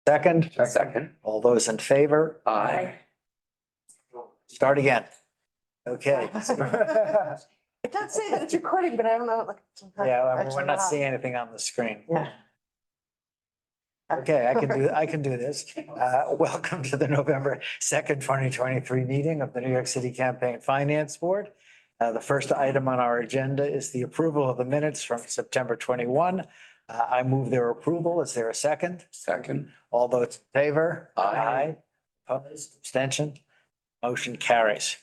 Second? Second. All those in favor? Aye. Start again. Okay. It does say that it's recording, but I don't know, like. Yeah, we're not seeing anything on the screen. Yeah. Okay, I can do this. Welcome to the November 2nd, 2023 meeting of the New York City Campaign Finance Board. The first item on our agenda is the approval of the minutes from September 21. I move their approval. Is there a second? Second. All those in favor? Aye. Opposed, abstention? Motion carries.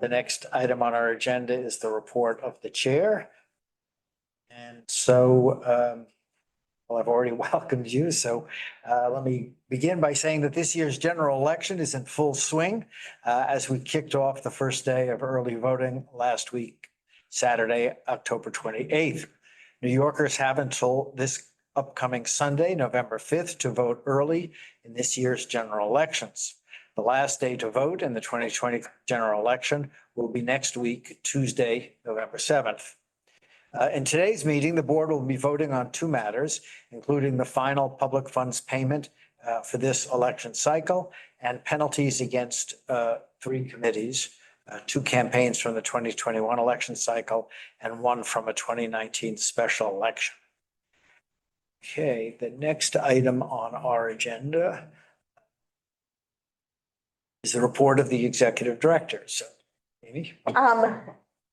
The next item on our agenda is the report of the chair. And so, well, I've already welcomed you, so let me begin by saying that this year's general election is in full swing as we kicked off the first day of early voting last week, Saturday, October 28th. New Yorkers have until this upcoming Sunday, November 5th, to vote early in this year's general elections. The last day to vote in the 2020 general election will be next week, Tuesday, November 7th. In today's meeting, the board will be voting on two matters, including the final public funds payment for this election cycle and penalties against three committees, two campaigns from the 2021 election cycle and one from a 2019 special election. Okay, the next item on our agenda is the report of the executive director. So, Amy?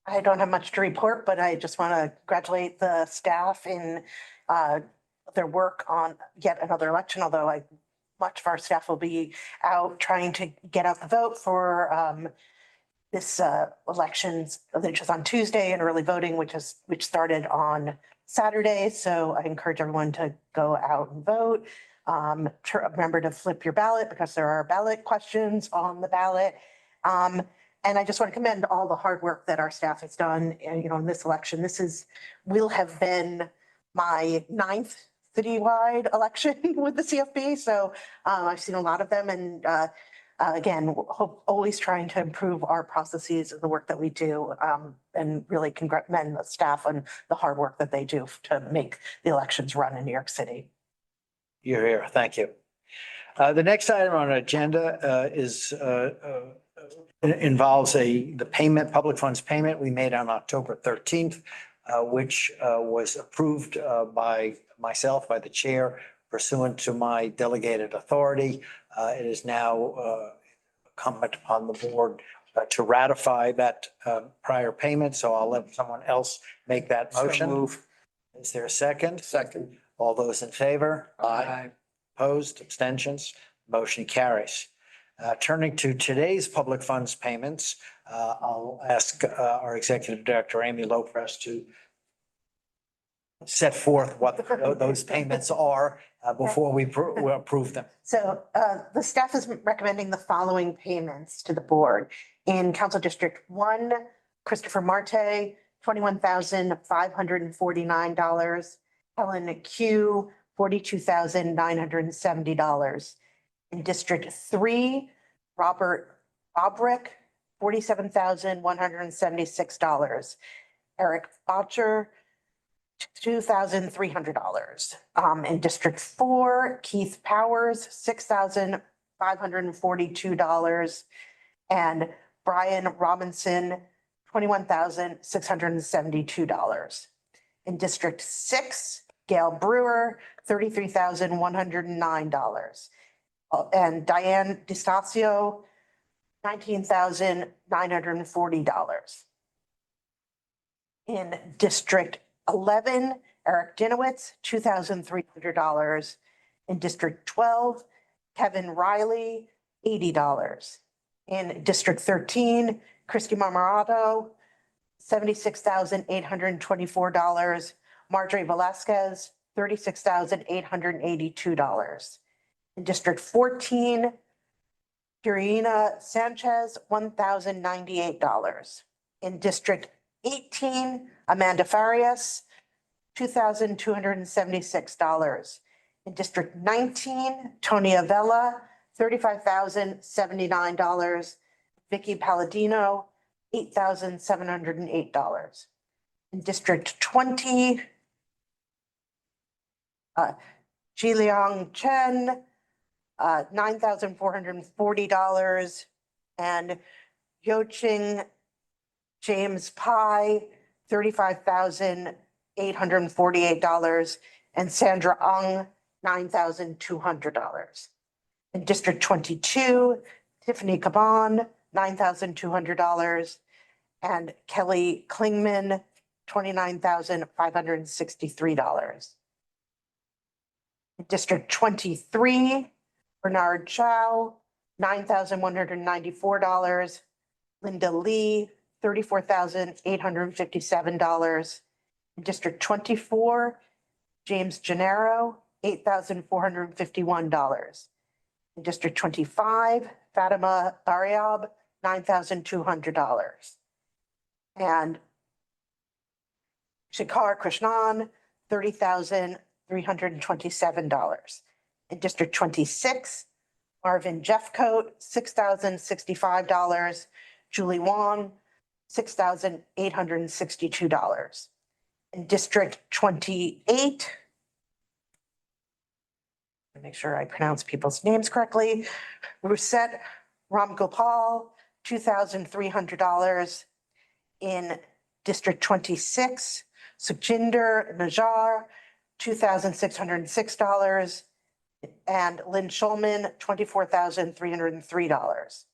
I don't have much to report, but I just want to congratulate the staff in their work on yet another election, although much of our staff will be out trying to get out the vote for this elections, which is on Tuesday, and early voting, which started on Saturday. So I encourage everyone to go out and vote. Remember to flip your ballot because there are ballot questions on the ballot. And I just want to commend all the hard work that our staff has done, in this election. Will have been my 9th citywide election with the CFB. So I've seen a lot of them, and again, always trying to improve our processes and the work that we do, and really commend the staff on the hard work that they do to make the elections run in New York City. You're here. Thank you. The next item on our agenda involves the public funds payment we made on October 13th, which was approved by myself, by the chair, pursuant to my delegated authority. It is now incumbent upon the board to ratify that prior payment. So I'll let someone else make that motion. So move. Is there a second? Second. All those in favor? Aye. Opposed, abstentions, motion carries. Turning to today's public funds payments, I'll ask our executive director, Amy Lopres, to set forth what those payments are before we approve them. So the staff is recommending the following payments to the board. In Council District 1, Christopher Marte, $21,549. Helen Q, $42,970. In District 3, Robert Bobrick, $47,176. Eric Botcher, $2,300. In District 4, Keith Powers, $6,542. And Brian Robinson, $21,672. In District 6, Gail Brewer, $33,109. And Diane DeStacio, $19,940. In District 11, Eric Dinowitz, $2,300. In District 12, Kevin Riley, $80. In District 13, Christy Marmorato, $76,824. Marjorie Velasquez, $36,882. In District 14, Purina Sanchez, $1,098. In District 18, Amanda Farias, $2,276. In District 19, Tony Avella, $35,079. Vicky Palladino, $8,708. In District 20, Jiliang Chen, $9,440, and Yoching James Pye, $35,848, and Sandra Ung, $9,200. In District 22, Tiffany Caban, $9,200, and Kelly Klingman, $29,563. In District 23, Bernard Chow, $9,194, Linda Lee, $34,857. In District 24, James Gennaro, $8,451. In District 25, Fatima Bariab, $9,200. And Shikhar Krishnan, $30,327. In District 26, Marvin Jeffcoat, $6,065. Julie Wong, $6,862. In District 28, make sure I pronounce people's names correctly, Rusette Ramgopal, $2,300. In District 26, Sukhjinder Najjar, $2,606. And Lynn Schulman, $24,303.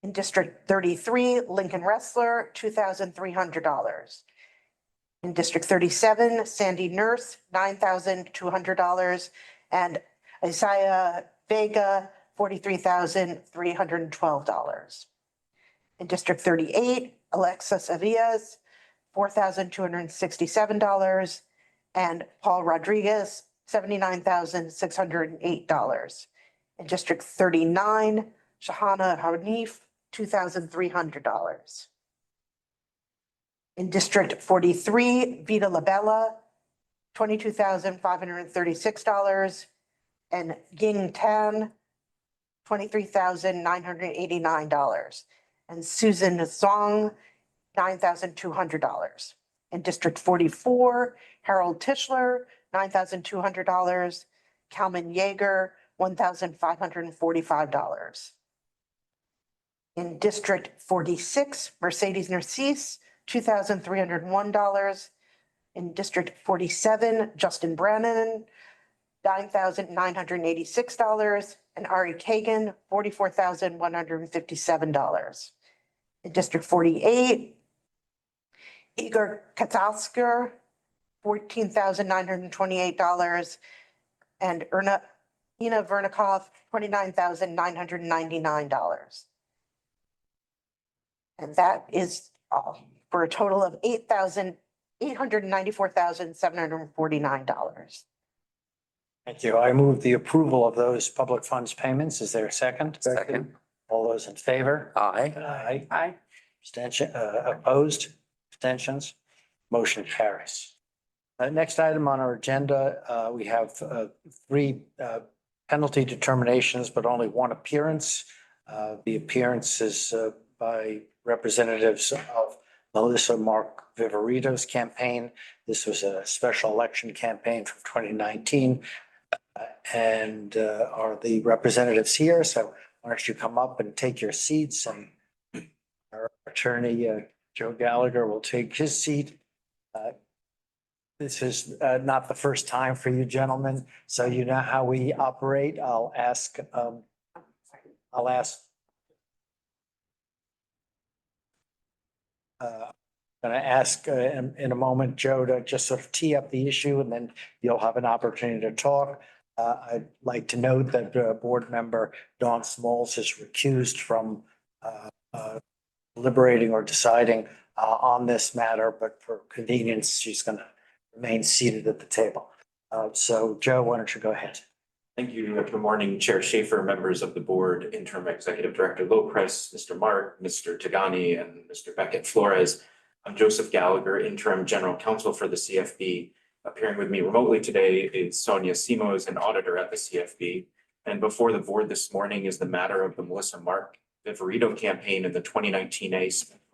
In District 33, Lincoln Wrestler, $2,300. In District 37, Sandy Nurse, $9,200. And Isaiah Vega, $43,312. In District 38, Alexis Avias, $4,267. And Paul Rodriguez, $79,608. In District 39, Shahana Hanif, $2,300. In District 43, Vita Labella, $22,536. And Ying Tan, $23,989. And Susan Zong, $9,200. In District 44, Harold Tischler, $9,200. Kalman Yeager, $1,545. In District 46, Mercedes Narcisse, $2,301. In District 47, Justin Brannan, $9,986. And Ari Kagan, $44,157. In District 48, Igor Katalsker, $14,928. And Ina Vernikov, $29,999. And that is all for a total of $894,749. Thank you. I move the approval of those public funds payments. Is there a second? Second. All those in favor? Aye. Aye. Aye. Abstention, opposed, abstentions, motion carries. Next item on our agenda, we have three penalty determinations, but only one appearance. The appearance is by representatives of Melissa Mark Viverito's campaign. This was a special election campaign from 2019. And are the representatives here? So why don't you come up and take your seats, and our attorney, Joe Gallagher, will take his seat. This is not the first time for you gentlemen, so you know how we operate. I'll ask going to ask in a moment, Joe, to just sort of tee up the issue, and then you'll have an opportunity to talk. I'd like to note that board member Dawn Smalls is recused from deliberating or deciding on this matter, but for convenience, she's going to remain seated at the table. So Joe, why don't you go ahead? Thank you. Good morning, Chair Schaefer, members of the board, Interim Executive Director Lopres, Mr. Mark, Mr. Tagani, and Mr. Beckett Flores. I'm Joseph Gallagher, Interim General Counsel for the CFB. Appearing with me remotely today is Sonia Simos, an auditor at the CFB. And before the board this morning is the matter of the Melissa Mark Viverito campaign in the 2019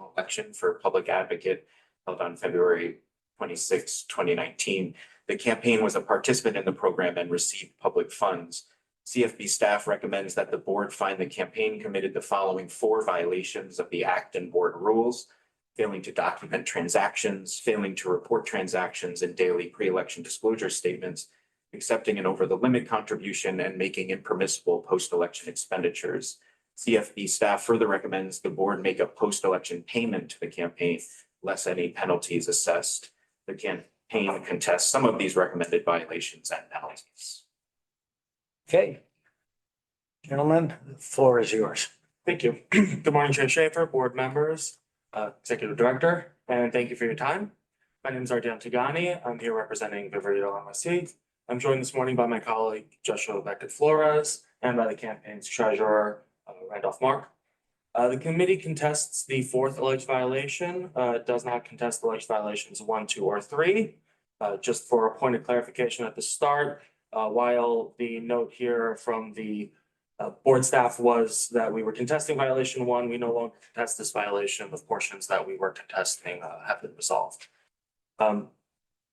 election for public advocate held on February 26, 2019. The campaign was a participant in the program and received public funds. CFB staff recommends that the board find the campaign committed the following 4 violations of the Act and board rules: failing to document transactions, failing to report transactions in daily pre-election disclosure statements, accepting an over-the-limit contribution, and making impermissible post-election expenditures. CFB staff further recommends the board make a post-election payment to the campaign, less any penalties assessed. The campaign contests some of these recommended violations and penalties. Okay. Gentlemen, the floor is yours. Thank you. Good morning, Chair Schaefer, board members, executive director, and thank you for your time. My name is Ardian Tigani. I'm here representing Beverly NYC. I'm joined this morning by my colleague Joshua Beckett Flores and by the campaign's treasurer, Randolph Mark. The committee contests the 4th alleged violation. It does not contest alleged violations 1, 2, or 3. Just for a point of clarification at the start, while the note here from the board staff was that we were contesting violation 1, we no longer contest this violation. The portions that we were contesting have been resolved.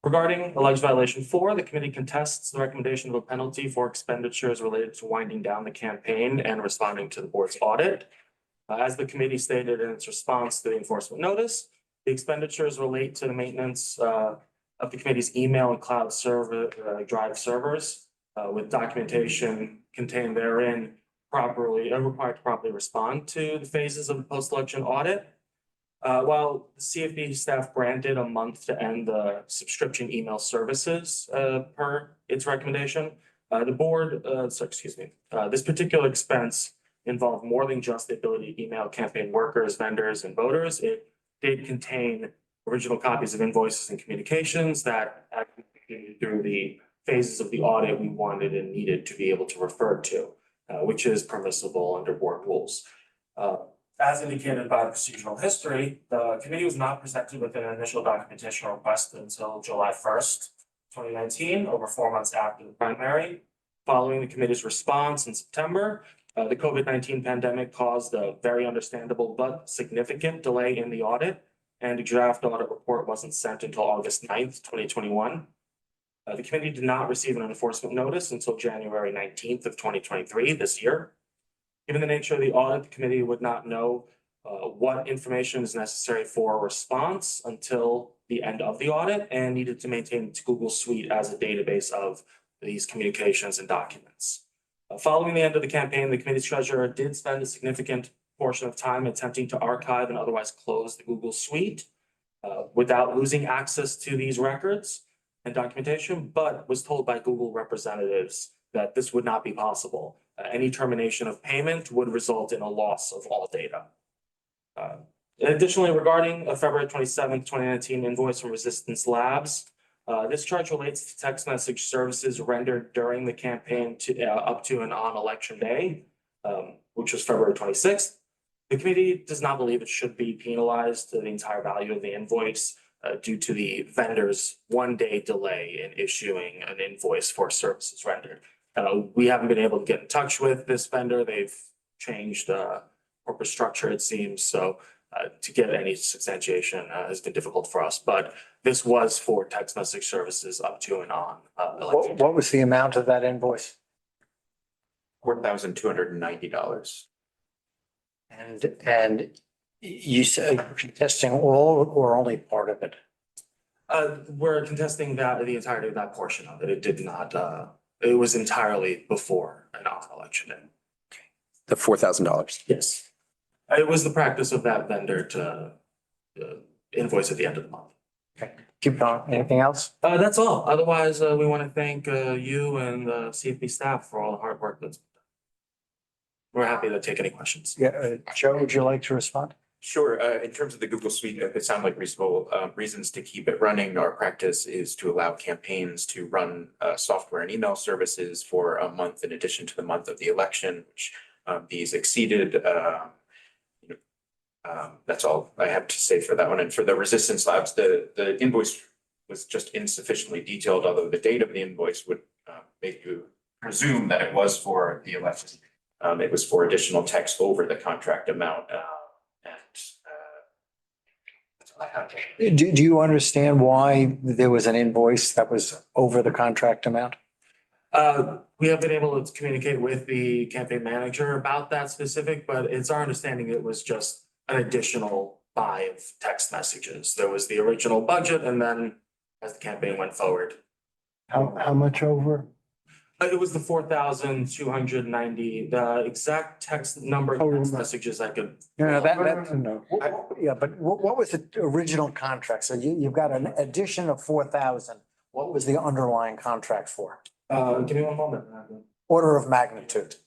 Regarding alleged violation 4, the committee contests the recommendation of a penalty for expenditures related to winding down the campaign and responding to the board's audit. As the committee stated in its response to the enforcement notice, the expenditures relate to the maintenance of the committee's email and cloud server drive servers with documentation contained therein required to properly respond to the phases of the post-election audit. While the CFB staff granted a month to end the subscription email services per its recommendation, the board, this particular expense involved more than just the ability to email campaign workers, vendors, and voters. It did contain original copies of invoices and communications that through the phases of the audit we wanted and needed to be able to refer to, which is permissible under board rules. As indicated by the procedural history, the committee was not presented with an initial documentation request until July 1st, 2019, over 4 months after the primary. Following the committee's response in September, the COVID-19 pandemic caused a very understandable but significant delay in the audit, and a draft audit report wasn't sent until August 9th, 2021. The committee did not receive an enforcement notice until January 19th of 2023, this year. Given the nature of the audit, the committee would not know what information is necessary for a response until the end of the audit and needed to maintain its Google Suite as a database of these communications and documents. Following the end of the campaign, the committee's treasurer did spend a significant portion of time attempting to archive and otherwise close the Google Suite without losing access to these records and documentation, but was told by Google representatives that this would not be possible. Any termination of payment would result in a loss of all data. Additionally, regarding a February 27th, 2019 invoice from Resistance Labs, this charge relates to text message services rendered during the campaign to up to and on election day, which was February 26th. The committee does not believe it should be penalized to the entire value of the invoice due to the vendor's 1-day delay in issuing an invoice for services rendered. We haven't been able to get in touch with this vendor. They've changed corporate structure, it seems. So to get any substantiation has been difficult for us. But this was for text message services up to and on election day. What was the amount of that invoice? $4,290. And you said you're contesting all or only part of it? We're contesting that the entirety of that portion of it. It did not. It was entirely before and on election day. The $4,000. Yes, it was the practice of that vendor to invoice at the end of the month. Okay, keep going. Anything else? That's all. Otherwise, we want to thank you and the CFB staff for all the hard work that's been done. We're happy to take any questions. Yeah, Joe, would you like to respond? Sure. In terms of the Google Suite, if it sounds like reasonable reasons to keep it running, our practice is to allow campaigns to run software and email services for a month in addition to the month of the election, which these exceeded. That's all I have to say for that one. And for the Resistance Labs, the invoice was just insufficiently detailed, although the date of the invoice would make you presume that it was for the election. It was for additional text over the contract amount. Do you understand why there was an invoice that was over the contract amount? We have been able to communicate with the campaign manager about that specific, but it's our understanding it was just an additional buy of text messages. There was the original budget and then as the campaign went forward. How much over? It was the 4,290, the exact text number of text messages I could. No, no. Yeah, but what was the original contract? So you've got an addition of 4,000. What was the underlying contract for? Give me one moment. Order of magnitude.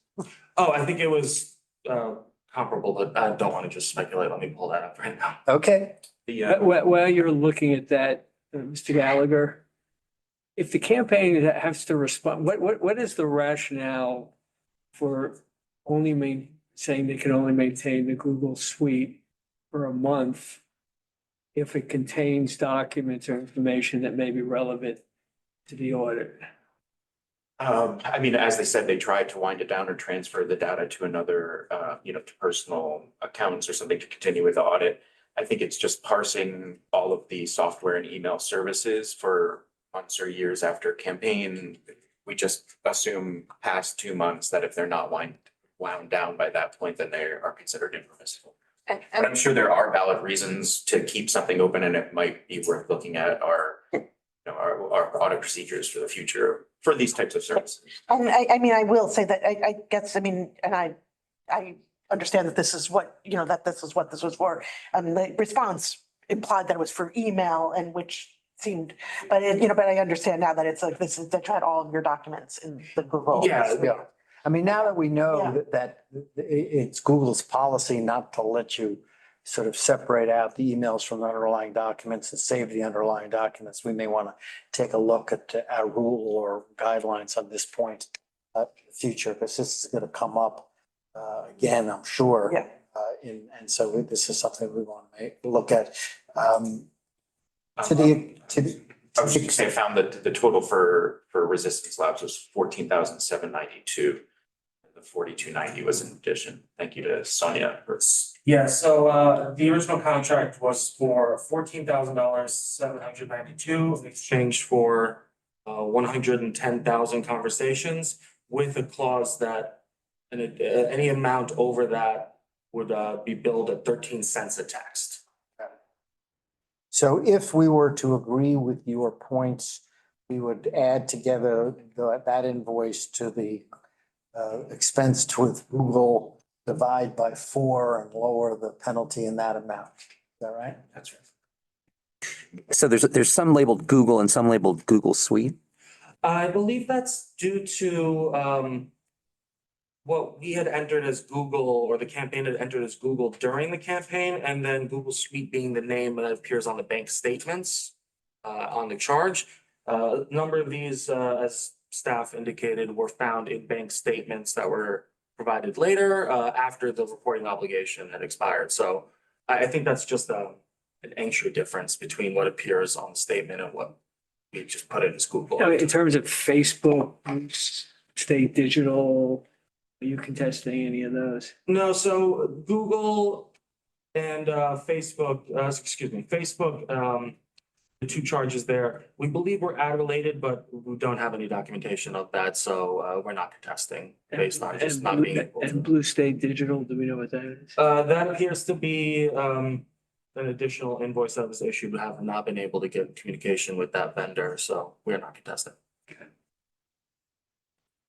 Oh, I think it was comparable, but I don't want to just speculate. Let me pull that up right now. Okay. While you're looking at that, Mr. Gallagher, if the campaign has to respond, what is the rationale for saying they can only maintain the Google Suite for a month if it contains documents or information that may be relevant to the audit? I mean, as they said, they tried to wind it down or transfer the data to another, to personal accounts or something to continue with the audit. I think it's just parsing all of the software and email services for months or years after campaign. We just assume past 2 months that if they're not wound down by that point, then they are considered impermissible. But I'm sure there are valid reasons to keep something open, and it might be worth looking at our audit procedures for the future for these types of services. And I mean, I will say that I guess, I mean, and I understand that this is what, that this is what this was for. The response implied that it was for email and which seemed, but but I understand now that it's like, this is, they tried all of your documents in the Google. Yeah. Yeah. I mean, now that we Yeah. know that it's Google's policy not to let you sort of separate out the emails from the underlying documents and save the underlying documents, we may want to take a look at our rule or guidelines on this point in the future, because this is going to come up again, I'm sure. Yeah. And so this is something we want to look at. I was just gonna say, I found that the total for resistance labs was 14,792. The 4,290 was in addition. Thank you to Sonia for. Yeah, so the original contract was for $14,792 in exchange for 110,000 conversations with a clause that any amount over that would be billed at 13 cents a text. So if we were to agree with your points, we would add together that invoice to the expense with Google, divide by 4 and lower the penalty in that amount. Is that right? That's right. So there's some labeled Google and some labeled Google Suite. I believe that's due to what we had entered as Google, or the campaign had entered as Google during the campaign, and then Google Suite being the name that appears on the bank statements on the charge. A number of these, as staff indicated, were found in bank statements that were provided later after the reporting obligation had expired. So I think that's just an entry difference between what appears on the statement and what we just put in as Google. In terms of Facebook, State Digital, are you contesting any of those? No, so Google and Facebook, the two charges there, we believe we're ad related, but we don't have any documentation of that, so we're not contesting based on just not being able And to. Blue State Digital, do we know what that is? That appears to be an additional invoice that was issued. We have not been able to get communication with that vendor, so we're not contesting.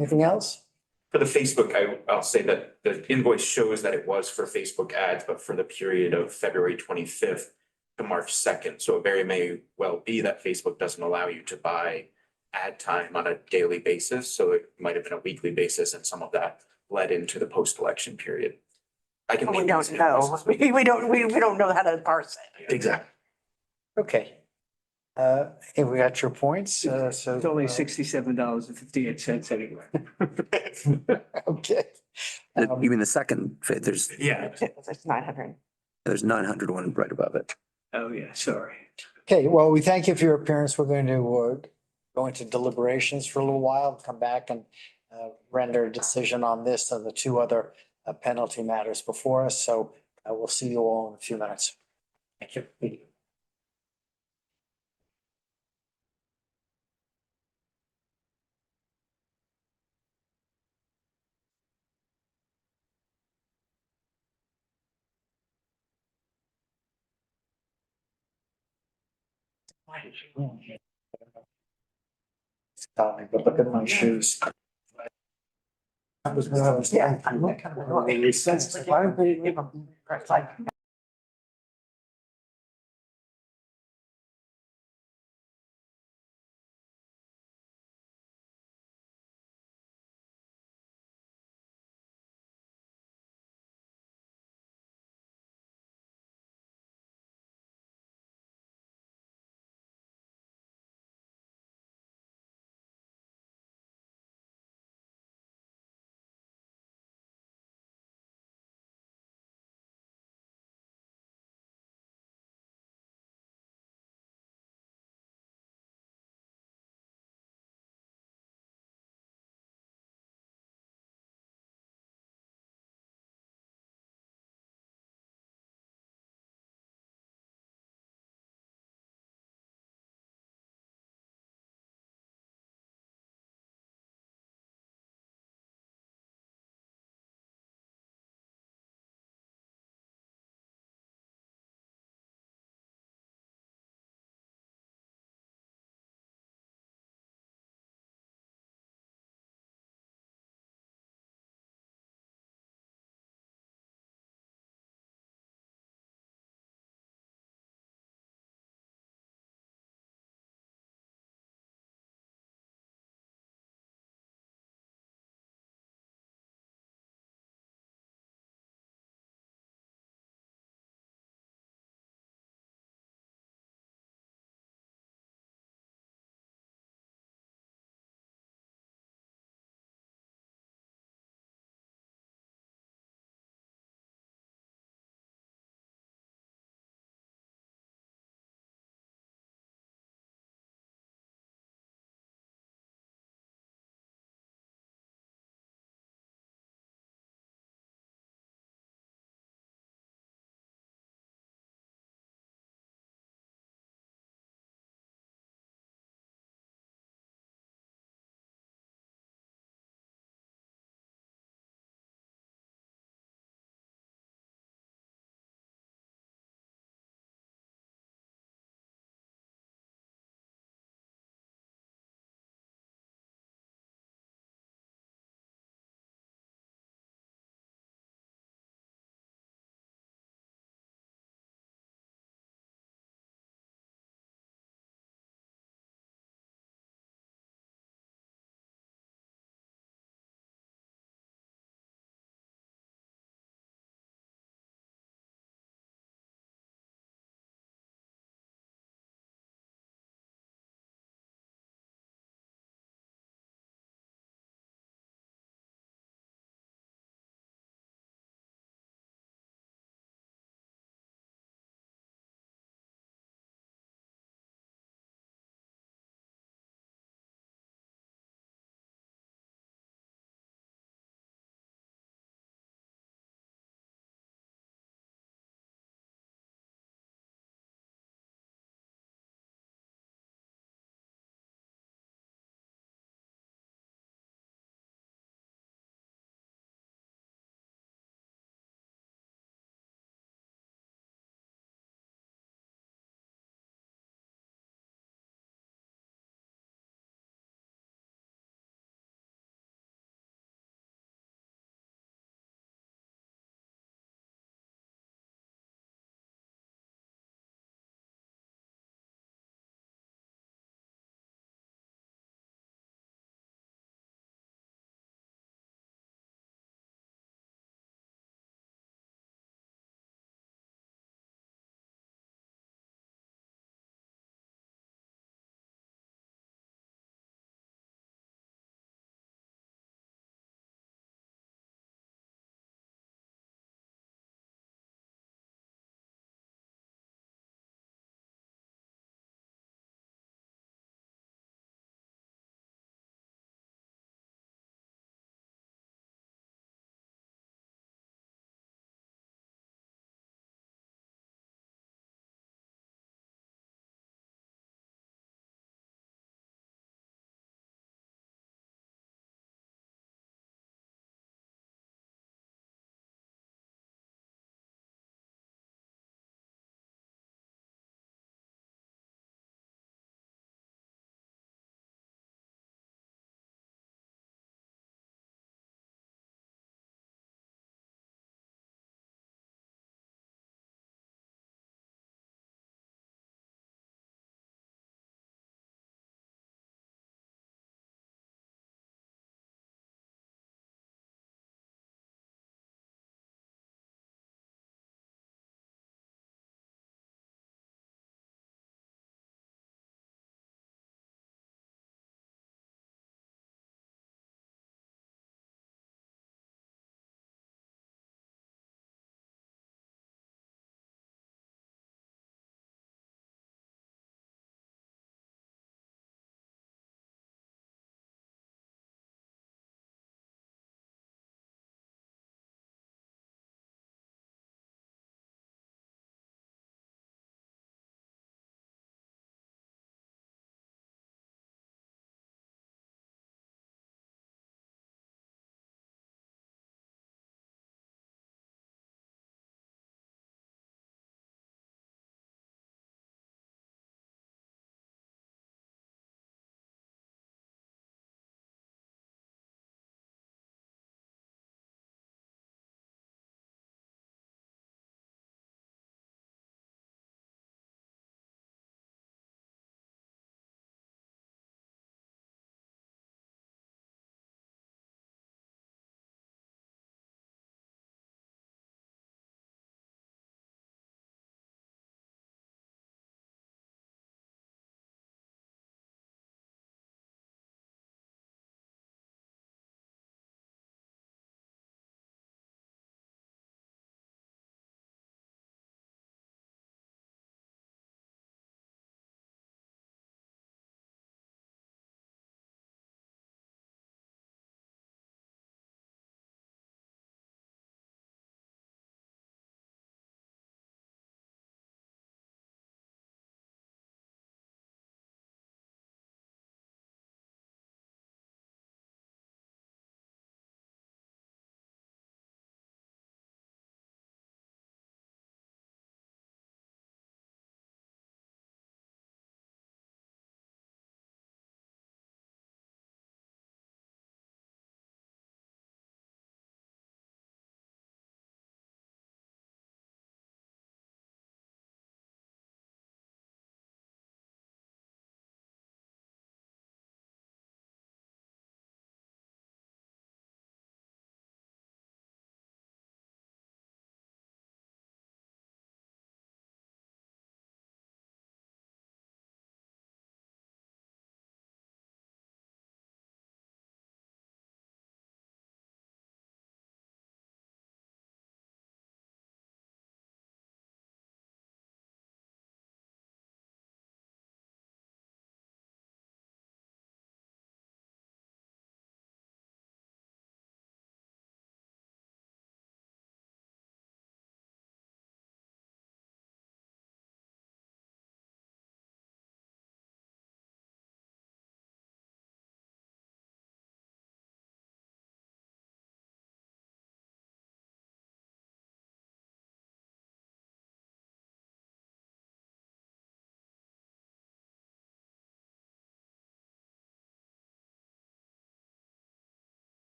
Anything else? For the Facebook, I'll say that the invoice shows that it was for Facebook ads, but for the period of February 25th to March 2nd. So it very may well be that Facebook doesn't allow you to buy ad time on a daily basis. So it might have been a weekly basis, and some of that led into the post-election period. I can. We don't know. We don't know how to parse it. Exactly. Okay. Hey, we got your points, so. It's only $67.58 anyway. Okay. You mean the second, there's Yeah. It's 900. 901 right above it. Oh, yeah, sorry. Okay, well, we thank you for your appearance. We're going to go into deliberations for a little while, come back and render a decision on this and the 2 other penalty matters before us. So we'll see you all in a few minutes. Thank you. Tell me, but look at my shoes. I was when I was. Yeah, I'm looking. Like,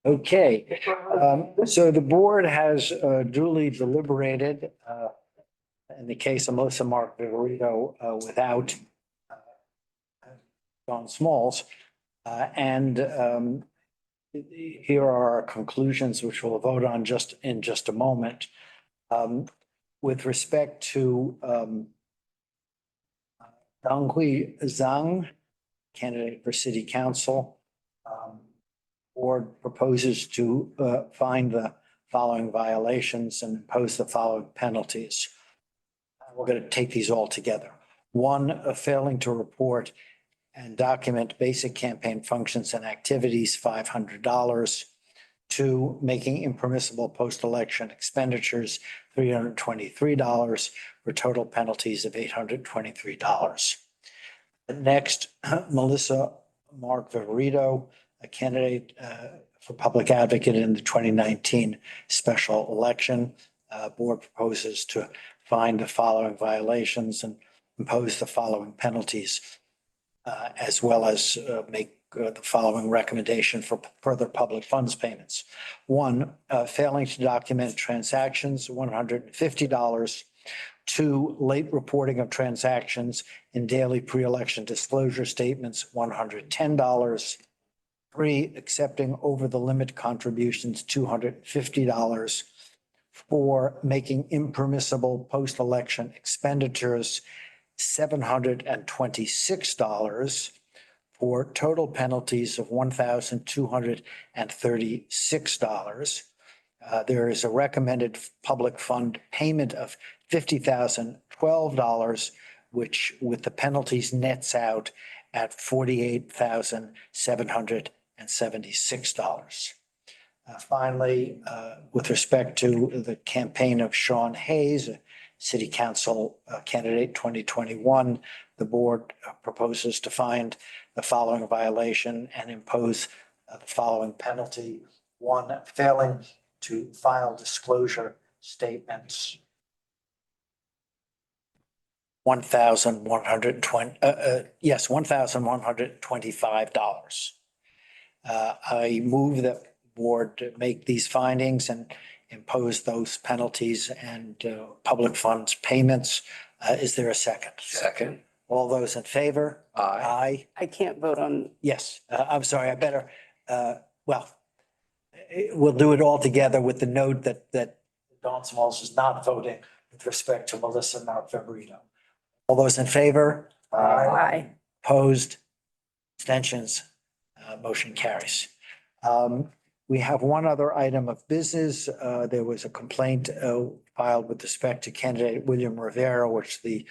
Okay, so the board has duly deliberated in the case of Melissa Mark Viverito without John Smalls. And here are our conclusions, which we'll vote on in just a moment. With respect to Donghui Zhang, candidate for city council, board proposes to find the following violations and impose the following penalties. We're going to take these all together. One, failing to report and document basic campaign functions and activities, $500. Two, making impermissible post-election expenditures, $323, for total penalties of $823. Next, Melissa Mark Viverito, a candidate for public advocate in the 2019 special election. Board proposes to find the following violations and impose the following penalties, as well as make the following recommendation for further public funds payments. One, failing to document transactions, $150. Two, late reporting of transactions in daily pre-election disclosure statements, $110. Three, accepting over the limit contributions, $250. Four, making impermissible post-election expenditures, $726, for total penalties of $1,236. There is a recommended public fund payment of $50,012, which with the penalties nets out at $48,776. Finally, with respect to the campaign of Sean Hayes, city council candidate 2021, the board proposes to find the following violation and impose the following penalty. One, failing to file disclosure statements, $1,125. I move that board make these findings and impose those penalties and public funds payments. Is there a second? Second. All those in favor? Aye. I can't vote on, Yes, I'm sorry, I better, well, we'll do it all together with the note that Don Smalls is not voting with respect to Melissa Mark Viverito. All those in favor? aye. Opposed? Abstentions? Motion carries. We have one other item of business. There was a complaint filed with respect to candidate William Rivera, which the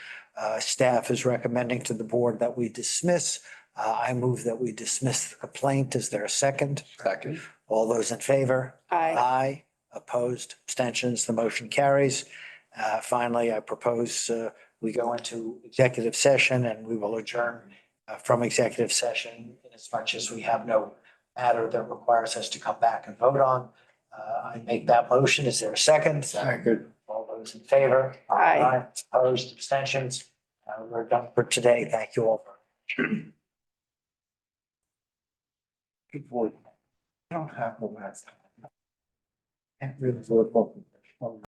staff is recommending to the board that we dismiss. I move that we dismiss the complaint. Is there a second? Second. All those in favor? Aye. Aye. Opposed? Abstentions? The motion carries. Finally, I propose we go into executive session and we will adjourn from executive session in as much as we have no matter that requires us to come back and vote on. I make that motion. Is there a second? Second. All those in favor? Aye. Opposed? Abstentions? We're done for today. Thank you all. Good boy. I don't have the last. Can't really vote.